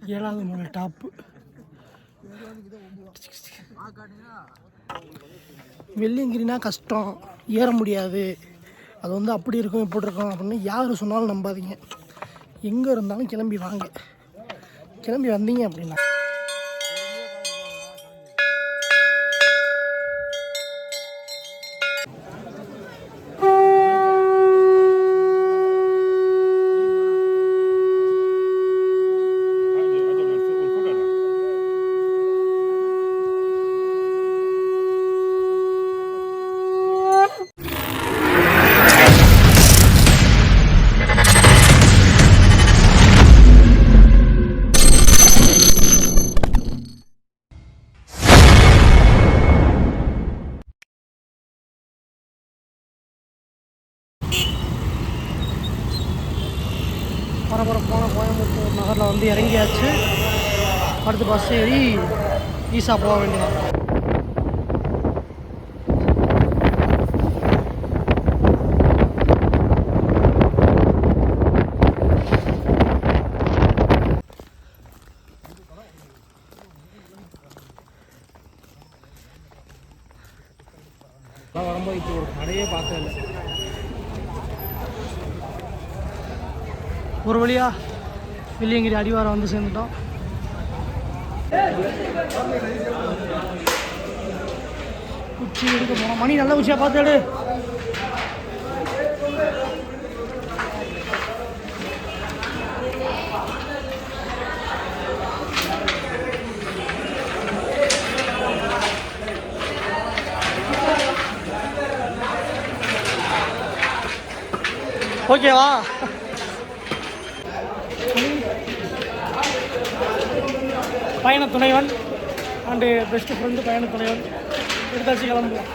7வது மலை டாப்பு. வெள்ளியங்கிரினா கஷ்டம், ஏற முடியாது, அது வந்து அப்படி இருக்கும் இப்படி இருக்கும் அப்படின்னு யார் சொன்னாலும் நம்பாதீங்க. எங்கே இருந்தாலும் கிளம்பி வாங்க. கிளம்பி வந்தீங்க அப்படின்னா பரபரப்பான கோயம்புத்தூர் நகரில் வந்து இறங்கியாச்சு. அடுத்து பஸ் ஏறி ஈசா போக வேண்டியதான். வரும்போது இப்போ ஒரு கடையே பார்த்ததில்ல. ஒரு வழியா வெள்ளியங்கிரி அடிவாரம் வந்து சேர்ந்துட்டோம். உச்சி எடுக்க போனோம். மணி நல்ல உச்சியா பார்த்து எடு. ஓகேவா? பயண துணைவன் அண்டு பெஸ்ட் ஃப்ரெண்டு பயண துணைவன் எடுத்தாச்சு, கிளம்புவோம்.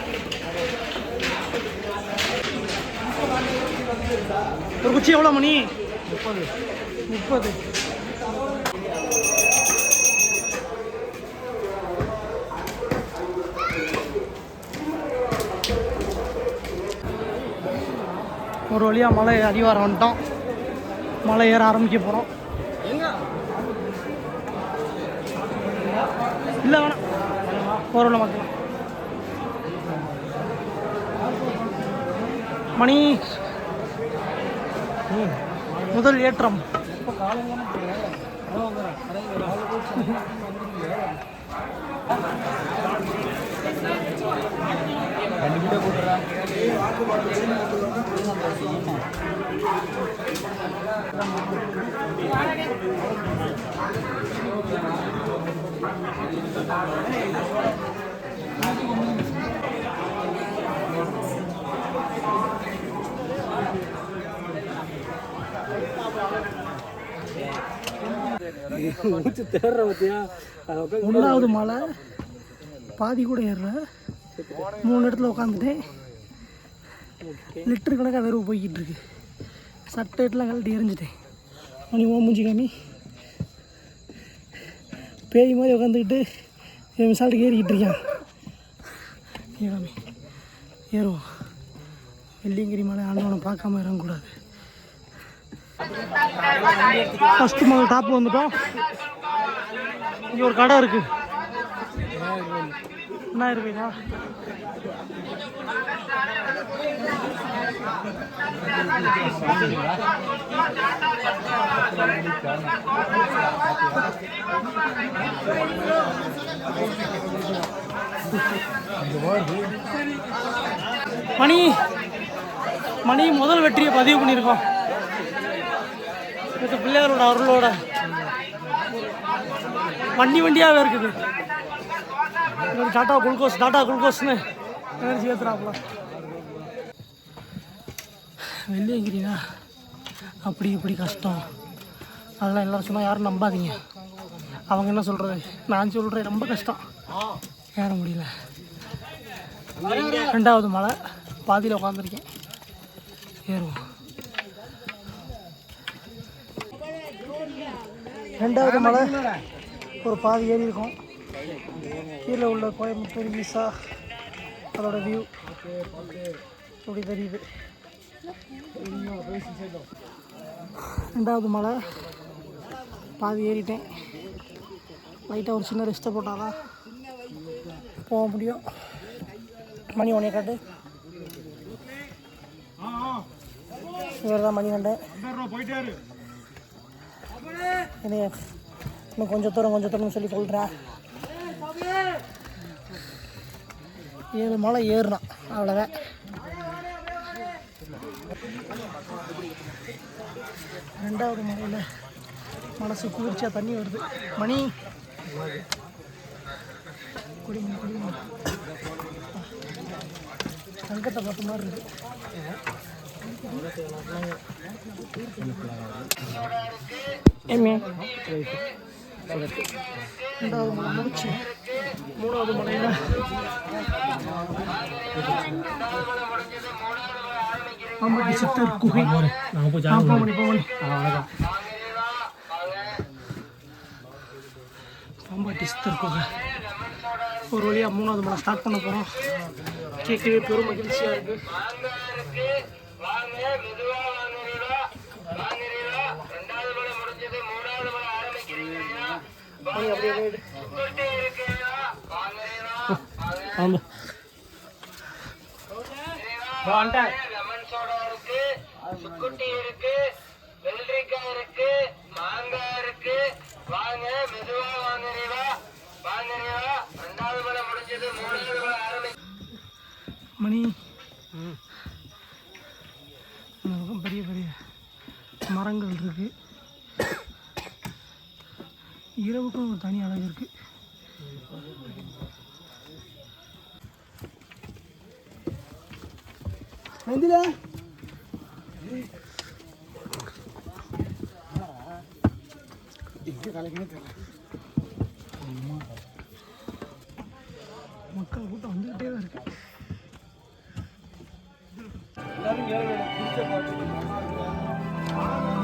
ஒரு குச்சி எவ்வளோ மணி? 30. ஒரு வழியாக மலை அடிவாரம் வந்துட்டோம். மலை ஏற ஆரம்பிக்க போகிறோம். இல்லை வேணாம், போகிறோம்ல பார்க்கலாம். மணி முதல் ஏற்றம். ஒன்றாவது மலை பாதி கூட ஏறுற. 3 இடத்துல உட்காந்துட்டேன். லிட்டரு கணக்காக வெறுவு போய்கிட்டு இருக்கு. சட்டைட்டெலாம் கழட்டி எரிஞ்சிட்டேன். மணி மூஞ்சி காமி பேய் மாதிரி உட்காந்துக்கிட்டு என் மிசால்ட்டுக்கு ஏறிக்கிட்டு இருக்கான். ஏறாமி ஏறுவோம். வெள்ளியங்கிரி மலை ஆண்டவனை பார்க்காம இறங்கக்கூடாது. ஃபஸ்ட்டு மலை டாப் வந்துட்டோம். இங்கே ஒரு கடை இருக்கு. என்ன இருக்குதா? மணி முதல் வெற்றியை பதிவு பண்ணியிருக்கோம். பிள்ளைகளோட அருளோட வண்டியாகவே இருக்குது. Tata குளுக்கோஸ்னு energy ஏற்றுறாப்புல. வெள்ளியங்கிரினா அப்படி இப்படி கஷ்டம் அதெல்லாம் எல்லோரும் சொன்னால் யாரும் நம்பாதீங்க. அவங்க என்ன சொல்கிறது, நான் சொல்கிறேன் ரொம்ப கஷ்டம், ஏற முடியல. 2வது மலை பாதியில் உட்காந்துருக்கேன். ஏறுவோம். 2வது மலை ஒரு பாதி ஏறி இருக்கும். கீழே உள்ள கோயம்புத்தூர் ஈசா அதோட வியூ அப்படி தெரியுது. 2வது மலை பாதி ஏறிட்டேன். லைட்டாக ஒரு சின்ன ரெஸ்ட்டை போட்டால் தான் போக முடியும். மணி ஒன்றே காட்டு. இவர் தான் மணி கண்டேன். இன்னும் கொஞ்சம் தூரம்னு சொல்லி சொல்கிறேன். 7 மலை ஏறினான், அவ்வளோதான். ரெண்டாவது மலையில் மனசு குளிர்ச்சியாக தண்ணி வருது. மணி குடிமணி தங்கத்தை பார்த்த மாதிரி இருக்குது. ரெண்டாவது மலை முடிச்சு 3வது மலையில் பாம்பாட்டி சித்தர் குகை. பாம்பாட்டி சித்தர் குகை ஒரு வழியாக 3வது மலை ஸ்டார்ட் பண்ண போகிறோம். கேட்கவே பெரும் மகிழ்ச்சியாக இருக்குது. லெமன் சோடா இருக்கு, சுக்குட்டி இருக்கு, வெள்ளரிக்காய் இருக்கு, மாங்காய் இருக்கு. வாங்க மெதுவா வாங்குறீங்களா? வாங்குறீங்களா? 2வது மலை முடிஞ்சது, 3வது மலை ஆரம்பிச்சு. மணி பெரிய பெரிய மரங்கள் இருக்கு. இரவுக்கும் ஒரு தனி அழகு இருக்கு. மக்கள் கூட்டம் வந்துக்கிட்டே தான் இருக்கு.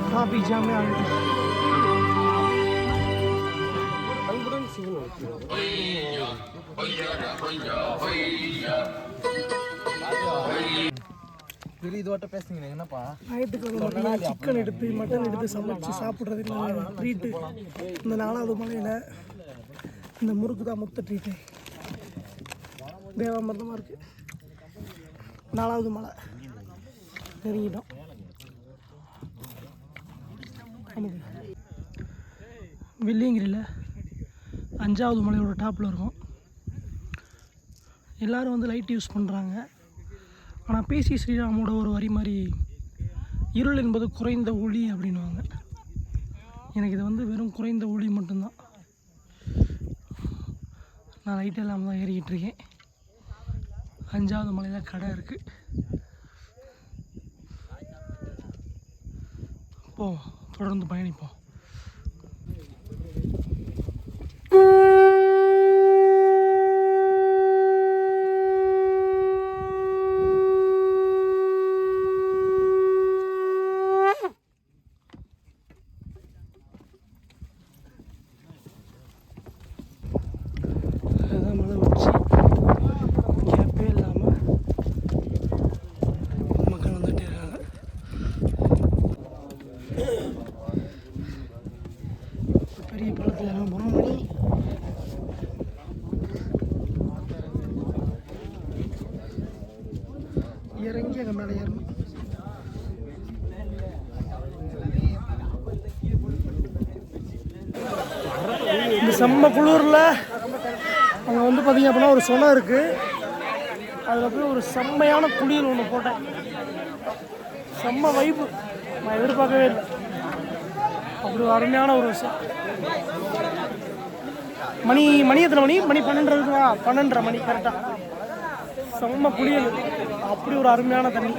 ट्रैफिक जाम में आगे சிக்கன் எடுத்து மட்டன் எடுத்து சமைச்சு சாப்பிட்றது ட்ரீட்டு. இந்த 4வது மலையில் இந்த முறுக்கு தான் மொத்த ட்ரீட்டு. தேவாமிர்தமாக இருக்குது. 4வது மலை நெருங்கிட்டோம். வெள்ளியங்கிரியில் 5வது மலையோட டாப்பில் இருக்கும். எல்லோரும் வந்து லைட் யூஸ் பண்ணுறாங்க. ஆனால் பேசி ஸ்ரீராமோட ஒரு வரி மாதிரி இருள் என்பது குறைந்த ஒளி அப்படின்வாங்க. எனக்கு இது வந்து வெறும் குறைந்த ஒளி மட்டும்தான். நான் லைட் இல்லாமல் தான் ஏறிக்கிட்டு இருக்கேன். 5வது மலையில் கடை இருக்குது. தொடர்ந்து பயணிப்போம். அதான் மழை வச்சு கேப்பே இல்லாமல் மக்கள் வந்துட்டே இருக்காங்க. பெரிய பழத்தில் எல்லாம் போகிறோம். மணி இறங்கி அங்கே மேலே ஏறணும். இந்த செம்ம குளூரில் அங்கே வந்து பார்த்திங்க அப்படின்னா ஒரு சொனை இருக்குது. அதில் போய் ஒரு செம்மையான குளியல் ஒன்று போட்டேன். செம்ம வைப்பு. நான் எதிர்பார்க்கவே இல்லை. அப்படி ஒரு அருமையான ஒரு விஷயம். மணி எத்தனை மணி? மணி 12:30 மணி கரெக்டாக. செம்ம குளியல். அப்படி ஒரு அருமையான தண்ணி.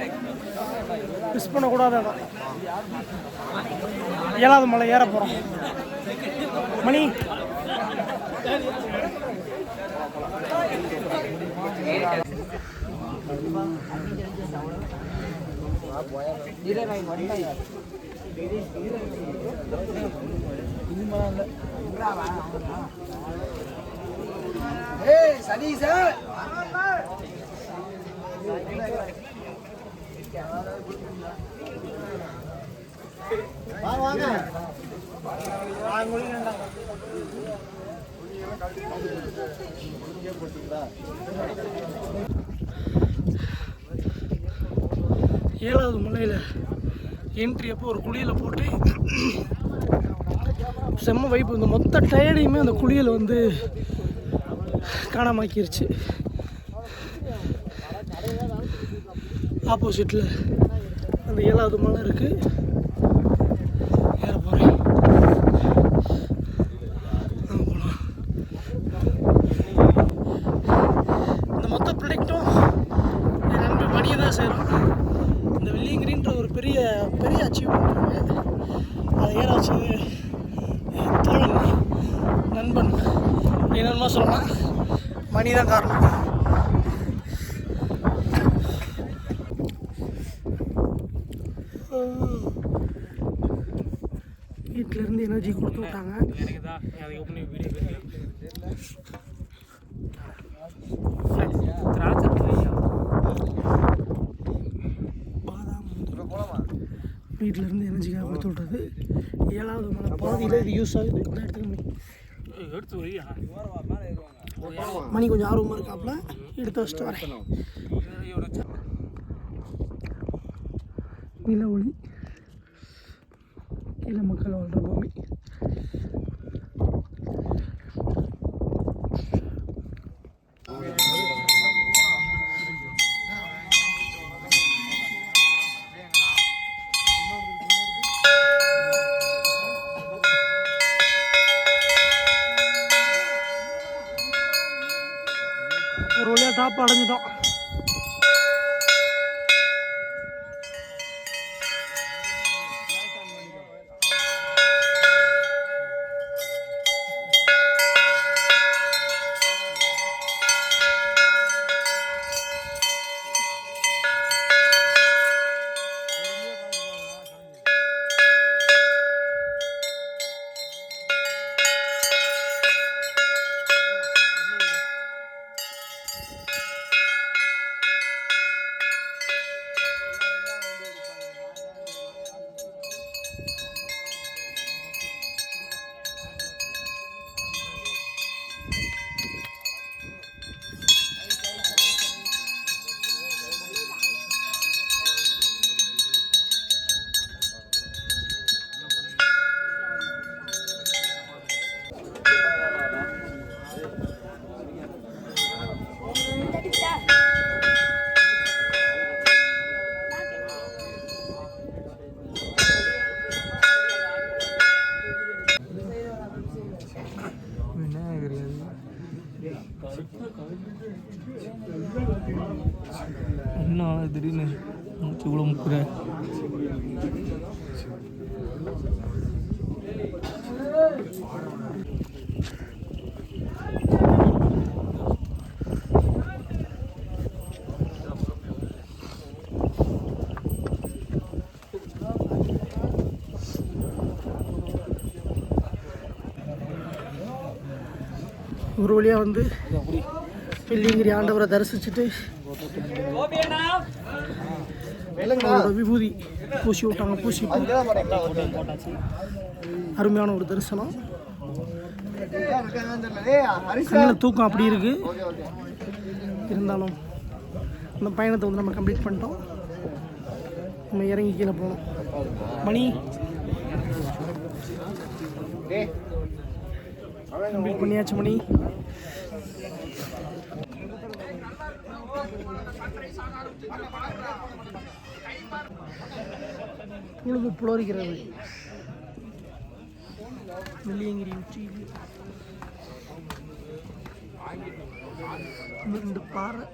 மிஸ் பண்ணக்கூடாத இடம். 7வது மலை ஏற போகிறோம். மணி வாங்க ஏழாவது மலையில் என்ட்ரி அப்போ ஒரு குளியலை போட்டு செம்ம வைப்பு. இந்த மொத்த டயர்டையுமே அந்த குளியல் வந்து காணாமாக்கிருச்சு. ஆப்போசிட்டில் அந்த ஏழாவது மலை இருக்குது, ஏற போகிறேன். போகலாம். இந்த மொத்த ப்ராடக்ட்டும் என் நண்பன் மணியை தான் செய்கிறோம். இந்த வெள்ளியங்கிரின்ற ஒரு பெரிய பெரிய அச்சீவ்மெண்ட் இருக்குது. அதை ஏற வச்சு தோழன் நண்பன் என்னென்னமோ சொல்லலாம், மணி தான் காரணம். வீட்டிலேருந்து எனர்ஜி கொடுத்து விட்டாங்க. வீட்டிலேருந்து எனர்ஜிக்காக கொடுத்து விட்டது. ஏழாவது மலை பாதியில் இது யூஸ் ஆகுது. எடுத்து மணி கொஞ்சம் ஆர்வமாக இருக்காப்புல, எடுத்து வச்சுட்டு வரேன். நில ஒளி, கீழே மக்கள் வாழ்கிற பூமி. ஒரு வழியாக டாப் அடைஞ்சிட்டோம். என்ன திடீர்னு இவ்வளோ முக்குற ஒரு வழியாக வந்து வெள்ளியங்கிரி ஆண்டவரை தரிசிச்சுட்டு விபூதி பூசி விட்டாங்க. பூசி அருமையான ஒரு தரிசனம். கண்ணில் தூக்கம் அப்படி இருக்கு. இருந்தாலும் இந்த பயணத்தை வந்து நம்ம கம்ப்ளீட் பண்ணிட்டோம். நம்ம இறங்கி கீழே போனோம். மணி கம்ப்ளீட் பண்ணியாச்சு. மணி பொழுது புலரிக்கிறது. வெள்ளியங்கிரி உச்சியில் இந்த பாறை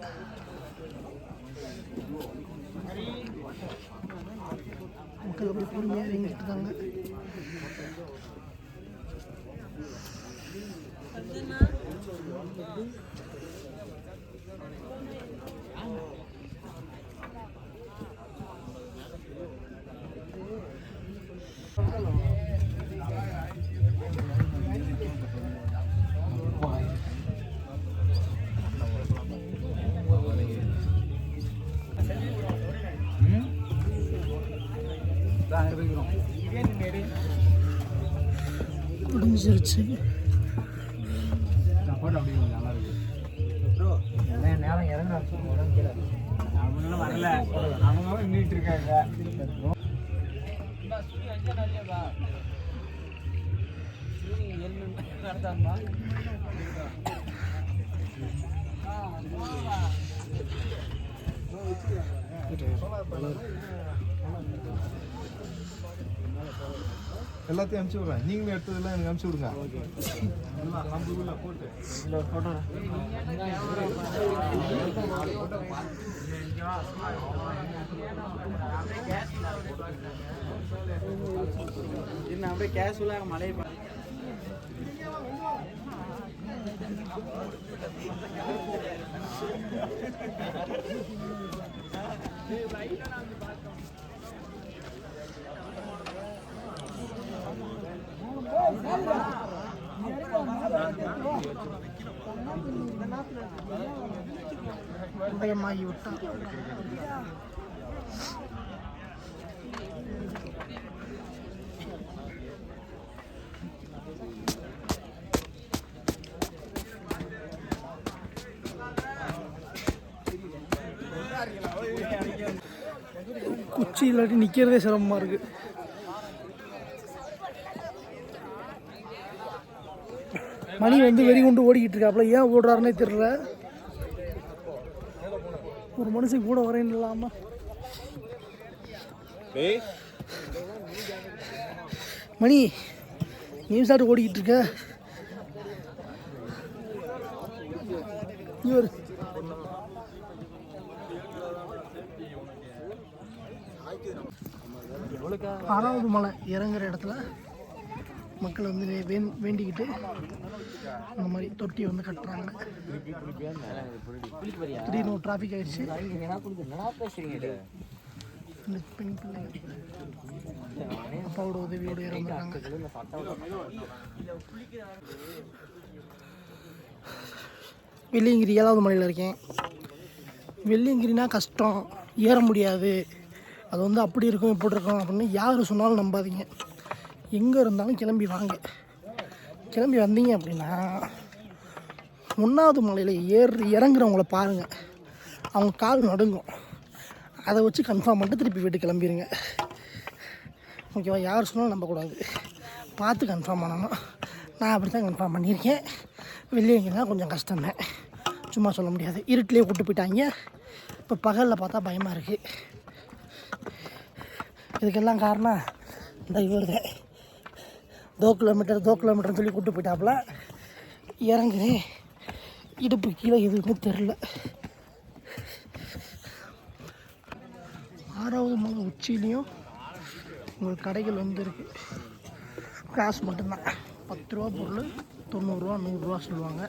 மக்கள் அப்படி பொறுமையாக இறங்கிட்டு இருக்காங்க. முடிஞ்சிருச்சு. போட்டு அப்படி நல்லா இருக்கு ப்ரோ நேரம் இறங்க அவங்களும் வரல அவங்களும் நின்றுட்டு இருக்காங்க எல்லாத்தையும் அனுப்பிச்சி விடுறேன் நீங்களும் எடுத்ததெல்லாம் எனக்கு அனுப்பிச்சி விடுங்க நம்ம போட்டு போட்டோ அப்படியே கேஷுவலாக மழை உதயமாகி விட்டான். குச்சி இல்லாட்டி நிற்கிறதே சிரமமாக இருக்குது. மணி வந்து வெறி கொண்டு ஓடிக்கிட்டு இருக்காப்புல. ஏன் ஓடுறாருன்னே தெரியல. ஒரு மனுஷன் கூட வரேன்னு இல்லாம மணி நியூஸ் ஆட்டு ஓடிக்கிட்டு இருக்க. இவர் ஆறாவது மலை இறங்குற இடத்துல மக்கள் வந்து வேண்டிக்கிட்டு அந்த மாதிரி தொட்டி வந்து கட்டுறாங்க. திடீர்னு ஒரு டிராஃபிக் ஆயிடுச்சு. இந்த பெண் பிள்ளைங்க அப்பாவோட உதவியோடு இறந்துறாங்க. வெள்ளியங்கிரி 7வது மலையில் இருக்கேன். வெள்ளியங்கிரினா கஷ்டம், ஏற முடியாது, அது வந்து அப்படி இருக்கும் இப்படி இருக்கும் அப்படின்னு யார் சொன்னாலும் நம்பாதீங்க. எங்கே இருந்தாலும் கிளம்பி வாங்க. கிளம்பி வந்தீங்க அப்படின்னா 1வது மலையில் இறங்குறவங்கள பாருங்கள். அவங்க கால் நடுங்கும். அதை வச்சு கன்ஃபார்ம் பண்ணிட்டு திருப்பி வீட்டு கிளம்பிடுங்க. ஓகேவா? யார் சொன்னாலும் நம்பக்கூடாது, பார்த்து கன்ஃபார்ம் பண்ணணும். நான் அப்படி தான் கன்ஃபார்ம் பண்ணியிருக்கேன். வெள்ளியங்கிரினா கொஞ்சம் கஷ்டமே, சும்மா சொல்ல முடியாது. இருட்டிலே கூப்பிட்டு போயிட்டாங்க. இப்போ பகலில் பார்த்தா பயமாக இருக்குது. இதுக்கெல்லாம் காரணம் இந்த இவர் தான். 2 கிலோமீட்டர்னு சொல்லி கூப்பிட்டு போயிட்டாப்புல. இறங்குறேன், இடுப்பு கீழே எதுவுமே தெரில. 6வது மலை உச்சியிலையும் உங்களுக்கு கடைகள் வந்து இருக்குது. காசு மட்டும்தான். 10 ரூபா பொருள் 90 ரூபா 100 ரூபா சொல்லுவாங்க.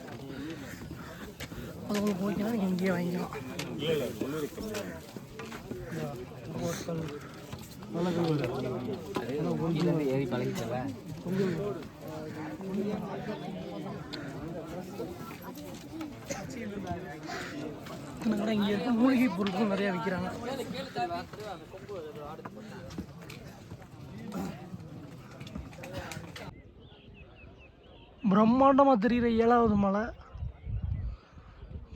அது உங்களுக்கு ஓகேனா நீங்கள் இங்கேயே வாங்கிக்கலாம். இங்கே இருக்க மூலிகை பொருட்கள் நிறையா விற்கிறாங்க. பிரம்மாண்டமாக தெரிகிற 7வது மலை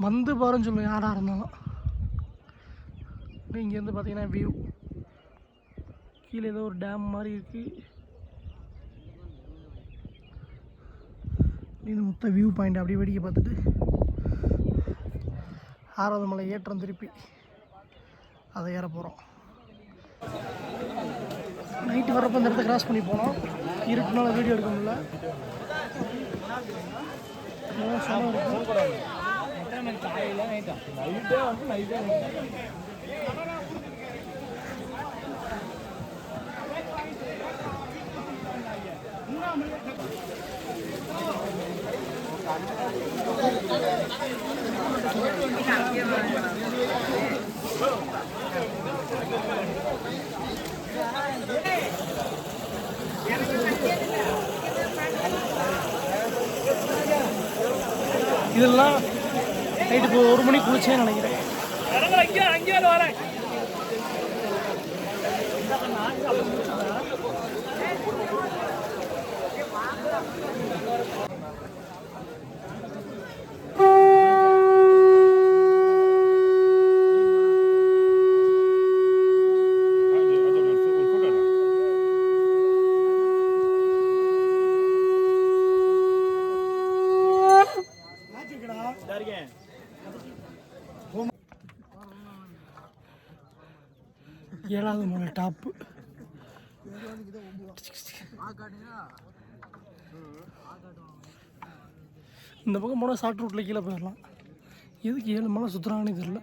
வந்து பாருன்னு சொல்லுவேன் யாராக இருந்தாலும். இங்கேருந்து பார்த்தீங்கன்னா வியூ கீழே ஏதோ ஒரு டேம் மாதிரி இருக்குது. இது மொத்த வியூ பாயிண்ட் அப்படியே வேடிக்கை பார்த்துட்டு 6வது மலை ஏற்றம் திருப்பி அதை ஏற போகிறோம். நைட்டு வரப்போ இந்த இடத்த கிராஸ் பண்ணி போனோம். இருட்டுனால வீடியோ எடுக்க முடியல. இதெல்லாம் நைட்டு இப்போ 1 மணிக்கு குளிச்சேன்னு நினைக்கிறேன். 7வது மலை டாப்பு. இந்த பக்கம் போனால் ஷார்ட் ரூட்டில் கீழே போயிடலாம். எதுக்கு 7 மலை சுற்றுறாங்கன்னு தெரியல.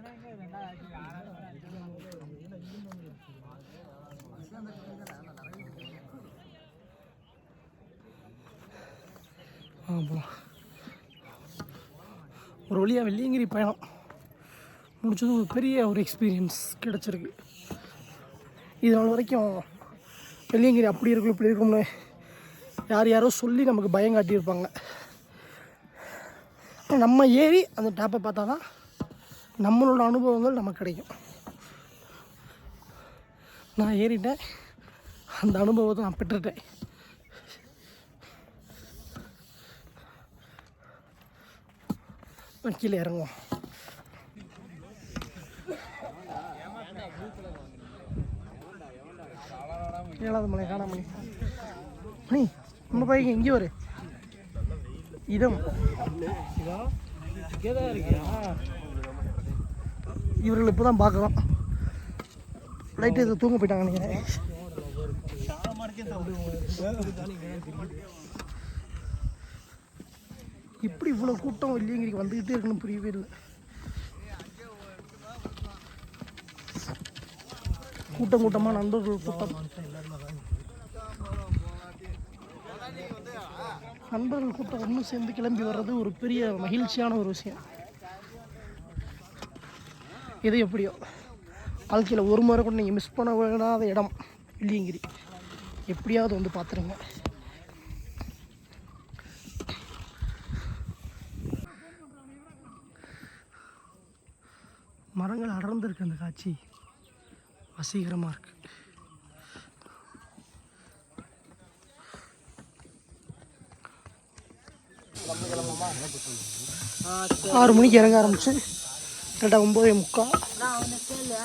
போகலாம். ஒரு வழியாக வெள்ளியங்கிரி பயணம் முடிச்சது ஒரு பெரிய ஒரு எக்ஸ்பீரியன்ஸ் கிடச்சிருக்கு. இது நாள் வரைக்கும் வெள்ளியங்கிரி அப்படி இருக்கும் இப்படி இருக்கும்னு யாரோ சொல்லி நமக்கு பயம் காட்டியிருப்பாங்க. நம்ம ஏறி அந்த டாப்பை பார்த்தா தான் நம்மளோட அனுபவங்கள் நமக்கு கிடைக்கும். நான் ஏறிட்டேன், அந்த அனுபவத்தை நான் பெற்றுட்டேன். கீழே இறங்குவோம். ஏழாவது மலை காணாம மணி நம்ம பையன் எங்கே வரு இடம் இவர்கள் இப்போ தான் பார்க்குறோம். லைட்டு இதை தூங்க போயிட்டாங்க நினைக்கிறேன். இப்படி இவ்வளோ கூட்டம் வெள்ளியங்கிரிக்கு வந்துக்கிட்டே இருக்குன்னு புரியவே இல்லை. கூட்டமாக நண்பர்கள் கூட்டம். நண்பர்கள் கூட்டம் ஒன்று சேர்ந்து கிளம்பி வர்றது ஒரு பெரிய மகிழ்ச்சியான ஒரு விஷயம். இது எப்படியோ வாழ்க்கையில் ஒரு முறை கூட நீங்கள் மிஸ் பண்ண வேண்டாத இடம் வெள்ளியங்கிரி. எப்படியாவது வந்து பார்த்துருங்க. மரங்கள் அடர்ந்திருக்கு. அந்த காட்சி வசீகரமாக இருக்குது. 6 மணிக்கு இறங்க ஆரம்பிச்சு கரெக்டாக 9:45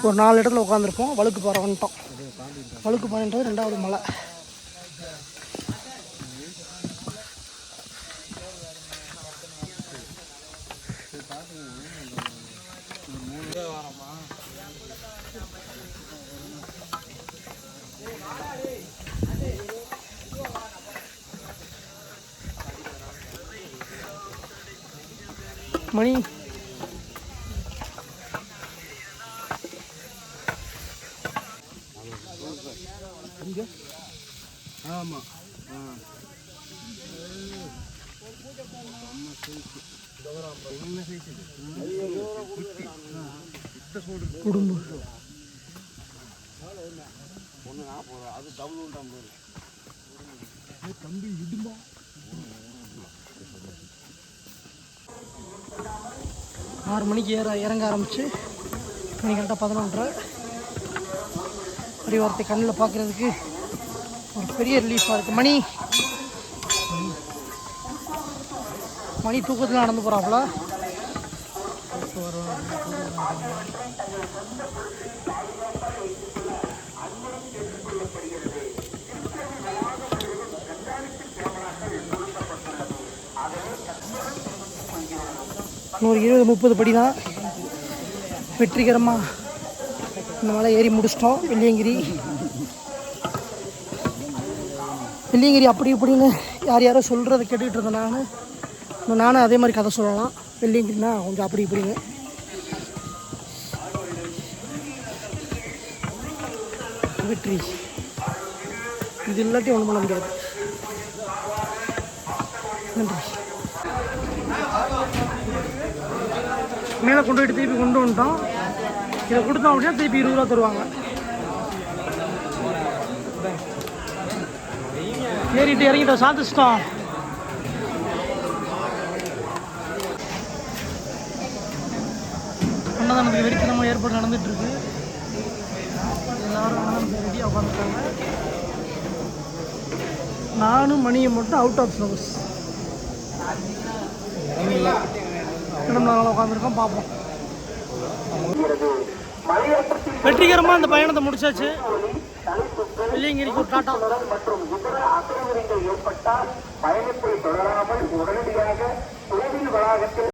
ஒரு 4 இடத்துல உட்காந்துருப்போம். வழுக்கு பாறை வந்துட்டோம். வழுக்கு பாறைன்றது 2வது மலை. மணி ஆமாம் குடும்பம் தம்பி இடுமா 6 மணிக்கு இறங்க ஆரம்பிச்சு மணி கரெக்டாக 11:30. பரிவாரத்தை கண்ணில் பார்க்குறதுக்கு ஒரு பெரிய ரிலீஃபாக இருக்குது. மணி தூக்கத்தில் நடந்து போகிறாப்புல. ஒரு 20-30 படி தான் வெற்றிகரமாக இந்த மலை ஏறி முடிச்சிட்டோம். வெள்ளியங்கிரி அப்படி இப்படின்னு யாரோ சொல்கிறத கேட்டுக்கிட்டு இருந்தேன். நானும் அதே மாதிரி கதை சொல்லலாம். வெள்ளியங்கிரினா கொஞ்சம் அப்படி இப்படின்னு. வெற்றி இது இல்லாட்டி ஒன்றும் பண்ண முடியாது. நன்றி. மேலே கொண்டு போயிட்டு திருப்பி கொண்டு வந்துட்டோம். இதை கொடுத்தோம் அப்படின்னா திருப்பி 20 ரூபா தருவாங்க. ஏறிட்டு இறங்கிட்டோம், சாதிச்சிட்டோம். அன்னதானத்துக்கு வெறித்தனமாக ஏற்பாடு நடந்துகிட்ருக்கு. எல்லாரும் அன்னதானத்துக்கு ரெடியாக உட்காந்துருக்காங்க. நானும் மணியை மட்டும் அவுட் ஆஃப் சிலபஸ் நாங்கள் உட்காந்துருக்கோம். பார்ப்போம். வெற்றிகரமாக அந்த பயணத்தை முடிச்சாச்சு. வெள்ளியங்கிரிக்கு ஒரு டாட்டா. மற்றும் இதர அசௌகரியங்கள் ஏற்பட்டால் பயணத்தை தொடராமல் உடனடியாக கோவில் வளாகத்தில்